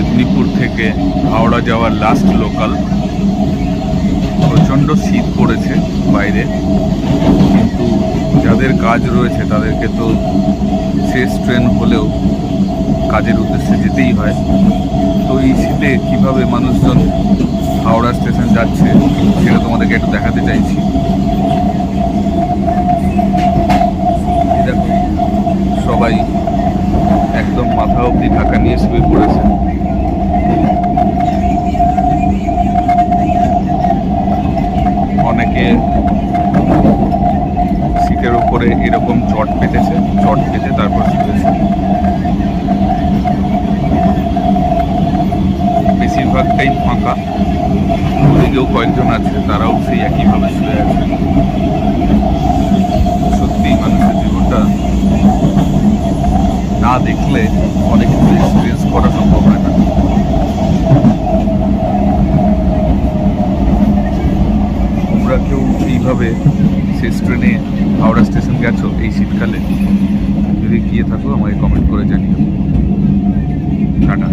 মেদিনীপুর থেকে হাওড়া যাওয়ার last local. প্রচণ্ড শীত পড়েছে বাইরে, কিন্তু যাদের কাজ রয়েছে তাদেরকে তো শেষ ট্রেন হলেও কাজের উদ্দেশ্যে যেতেই হয়। তো এই শীতে কীভাবে মানুষজন হাওড়া স্টেশন যাচ্ছে সেটা তোমাদেরকে একটু দেখাতে চাইছি। দেখো, সবাই একদম মাথা অবধি ঢাকা নিয়ে শুয়ে পড়েছে। অনেকে সিটের উপরে এরকম চট পেতে তারপর শুয়েছে। বেশিরভাগটাই ফাঁকা, ওদিকেও কয়েকজন আছে, তারাও সেই একইভাবে শুয়ে আছে। সত্যি মানুষের জীবনটা না দেখলে অনেক কিছু এক্সপিরিয়েন্স করা সম্ভব হয় না। তোমরা কেউ এইভাবে শেষ ট্রেনে হাওড়া স্টেশন গেছো এই শীতকালে? যদি গিয়ে থাকো আমাকে কমেন্ট করে জানিও। টাটা।